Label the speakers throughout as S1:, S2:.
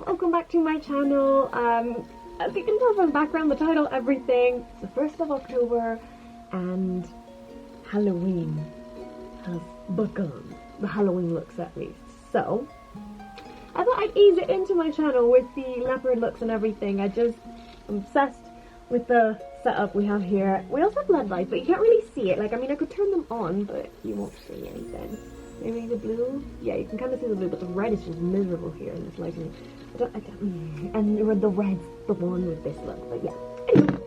S1: welcome back to my channel. As you can tell from the background, the title, everything, it's the 1st of October and Halloween has begun. The Halloween looks at least. So, I thought I'd ease it into my channel with the leopard looks and everything. I'm obsessed with the setup we have here. We also have LED lights, but you can't really see it. Like, I mean, I could turn them on, but you won't see anything. Maybe the blue? Yeah, you can kind of see the blue, but the red is just miserable here in this lighting. And the red's the one with this look, but yeah. Anyway,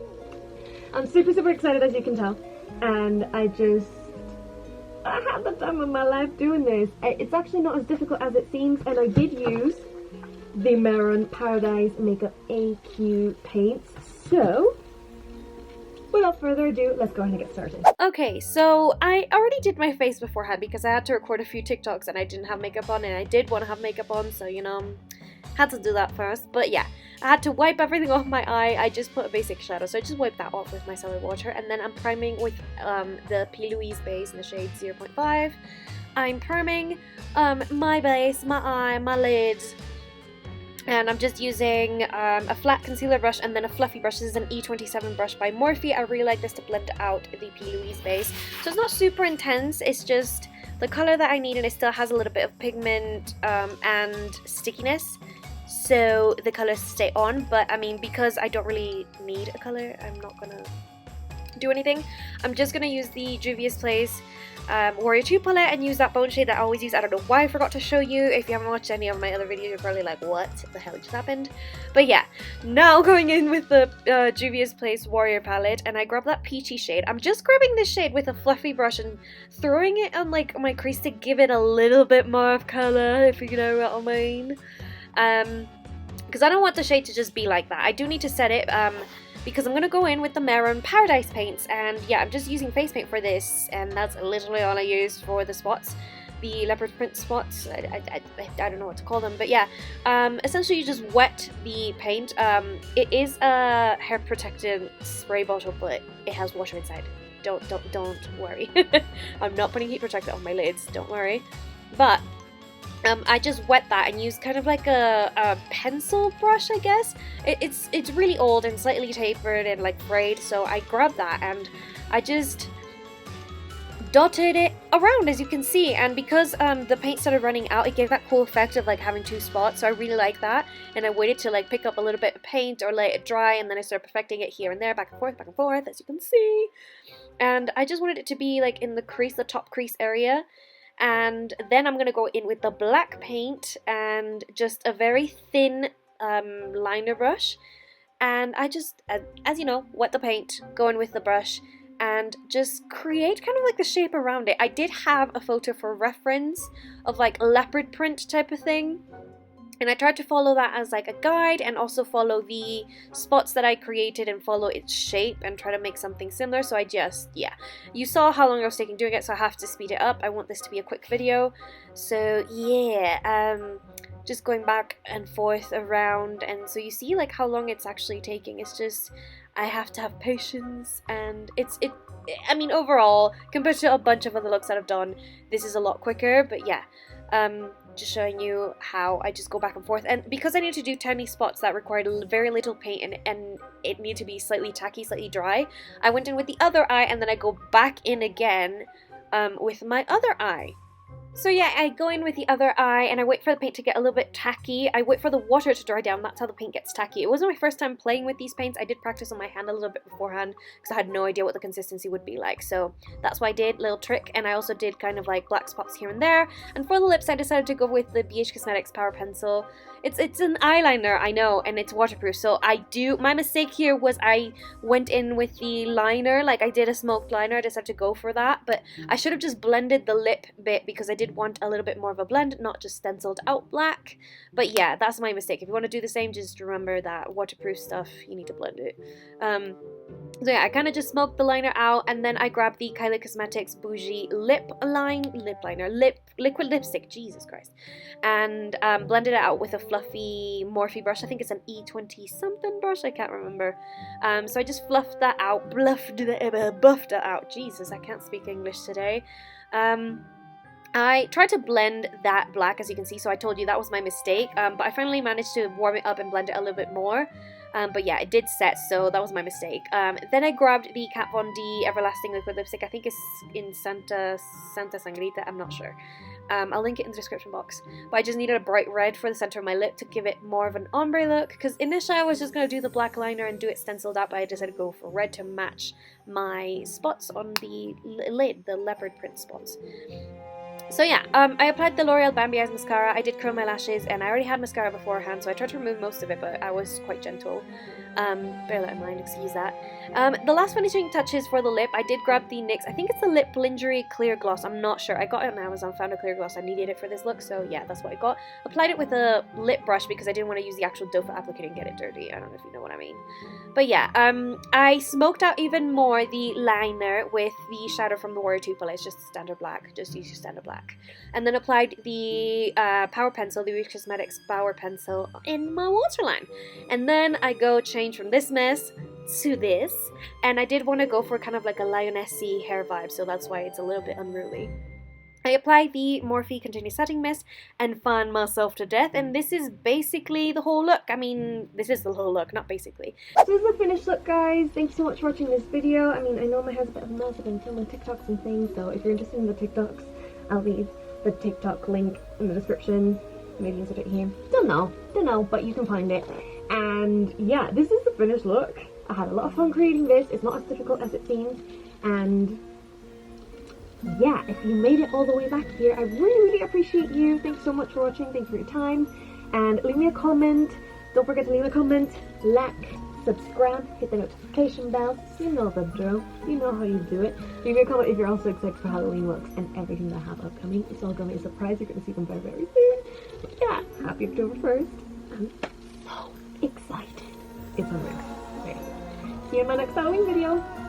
S1: I'm super, super excited, as you can tell. And I had the time of my life doing this. It's actually not as difficult as it seems, and I did use the Maroon Paradise Makeup AQ paints. So, without further ado, let's go ahead and get started.
S2: Okay, so I already did my face beforehand because I had to record a few TikToks and I didn't have makeup on, and I did want to have makeup on, so you know, had to do that first. But yeah, I had to wipe everything off my eye. I just put a basic shadow, so I just wiped that off with my micellar water, and then I'm priming with the P. Louise base in the shade 0.5. I'm priming my base, my eye, my lids. And I'm just using a flat concealer brush and then a fluffy brush. This is an E27 brush by Morphe. I really like this to blend out the P. Louise base. So it's not super intense, it's just the color that I need, and it still has a little bit of pigment and stickiness. So the colors stay on, but I mean, because I don't really need a color, I'm not gonna do anything. I'm just gonna use the Juvia's Place Warrior 2 palette and use that bone shade that I always use. I don't know why I forgot to show you. If you haven't watched any of my other videos, you're probably like, what the hell just happened? But yeah, now going in with the Juvia's Place Warrior palette, and I grab that peachy shade. I'm just grabbing this shade with a fluffy brush and throwing it on like my crease to give it a little bit more of color, if you know what I mean. Because I don't want the shade to just be like that. I do need to set it, because I'm going to go in with the Maroon Paradise paints, and yeah, I'm just using face paint for this, and that's literally all I use for the spots, the leopard print spots. I don't know what to call them, but yeah, essentially you just wet the paint. It is a hair protectant spray bottle, but it has water inside. Don't worry. I'm not putting heat protectant on my lids, don't worry. But I just wet that and use kind of like a pencil brush, I guess. It's really old and slightly tapered and like frayed, so I grabbed that and I just dotted it around, as you can see. And because the paint started running out, it gave that cool effect of like having two spots, so I really like that. And I waited to like pick up a little bit of paint or let it dry, and then I started perfecting it here and there, back and forth, as you can see. And I just wanted it to be like in the crease, the top crease area. And then I'm going to go in with the black paint and just a very thin liner brush. And I just, as you know, wet the paint, go in with the brush, and just create kind of like the shape around it. I did have a photo for reference of like leopard print type of thing. And I tried to follow that as like a guide, and also follow the spots that I created and follow its shape and try to make something similar. So I just, yeah, you saw how long I was taking doing it, so I have to speed it up. I want this to be a quick video. So yeah, just going back and forth around, and so you see like how long it's actually taking. It's just, I have to have patience, and I mean, overall, compared to a bunch of other looks that I've done, this is a lot quicker, but yeah. Just showing you how I just go back and forth, and because I need to do tiny spots that required very little paint and it needed to be slightly tacky, slightly dry, I went in with the other eye, and then I go back in again with my other eye. So yeah, I go in with the other eye and I wait for the paint to get a little bit tacky. I wait for the water to dry down. That's how the paint gets tacky. It wasn't my first time playing with these paints. I did practice on my hand a little bit beforehand because I had no idea what the consistency would be like. So that's why I did, little trick. And I also did kind of like black spots here and there. And for the lips, I decided to go with the BH Cosmetics Power Pencil. It's an eyeliner, I know, and it's waterproof. So my mistake here was I went in with the liner, like I did a smoked liner. I decided to go for that, but I should have just blended the lip bit because I did want a little bit more of a blend, not just stenciled out black. But yeah, that's my mistake. If you want to do the same, just remember that waterproof stuff, you need to blend it. So yeah, I kind of just smoked the liner out, and then I grabbed the Kylie Cosmetics Bougie liquid lipstick, Jesus Christ, and blended it out with a fluffy Morphe brush. I think it's an E20 something brush, I can't remember. So I just buffed that out. Jesus, I can't speak English today. I tried to blend that black, as you can see, so I told you that was my mistake, but I finally managed to warm it up and blend it a little bit more. But yeah, it did set, so that was my mistake. Then I grabbed the Kat Von D Everlasting Liquid Lipstick. I think it's in Santa Sangrita, I'm not sure. I'll link it in the description box. But I just needed a bright red for the center of my lip to give it more of an ombre look, because initially I was just going to do the black liner and do it stenciled up, but I decided to go for red to match my spots on the lid, the leopard print spots. So yeah, I applied the L'Oreal Bambi Eyes Mascara. I did curl my lashes, and I already had mascara beforehand, so I tried to remove most of it, but I was quite gentle. Bear that in mind, excuse that. The last finishing touches for the lip, I did grab the NYX, I think it's the Lip Blingery Clear Gloss, I'm not sure. I got it on Amazon, found a clear gloss, I needed it for this look, so yeah, that's what I got. Applied it with a lip brush because I didn't want to use the actual doe foot applicator and get it dirty. I don't know if you know what I mean. But yeah, I smoked out even more the liner with the shadow from the Warrior 2 palette. It's just standard black, just use your standard black. And then applied the Power Pencil, the Reach Cosmetics Power Pencil in my waterline. And then I go change from this mess to this, and I did want to go for kind of like a lioness-y hair vibe, so that's why it's a little bit unruly. I applied the Morphe Continuous Setting Mist and fanned myself to death, and this is basically the whole look. I mean, this is the whole look, not basically.
S1: So this is the finished look, guys. Thank you so much for watching this video. I mean, I know my hair's a bit of a mess. I've been filming TikToks and things, so if you're interested in the TikToks, I'll leave the TikTok link in the description. Maybe insert it here. Don't know, but you can find it. And yeah, this is the finished look. I had a lot of fun creating this. It's not as difficult as it seems, and yeah, if you made it all the way back here, I really appreciate you. Thanks so much for watching. Thanks for your time, and leave me a comment. Don't forget to leave a comment, like, subscribe, hit the notification bell. You know the drill. You know how you do it. Leave me a comment if you're also excited for Halloween looks and everything that I have upcoming. It's all going to be a surprise. You're going to see them very, very soon. But yeah, happy October 1st. I'm so excited. It's unreal. Okay. See you in my next Halloween video.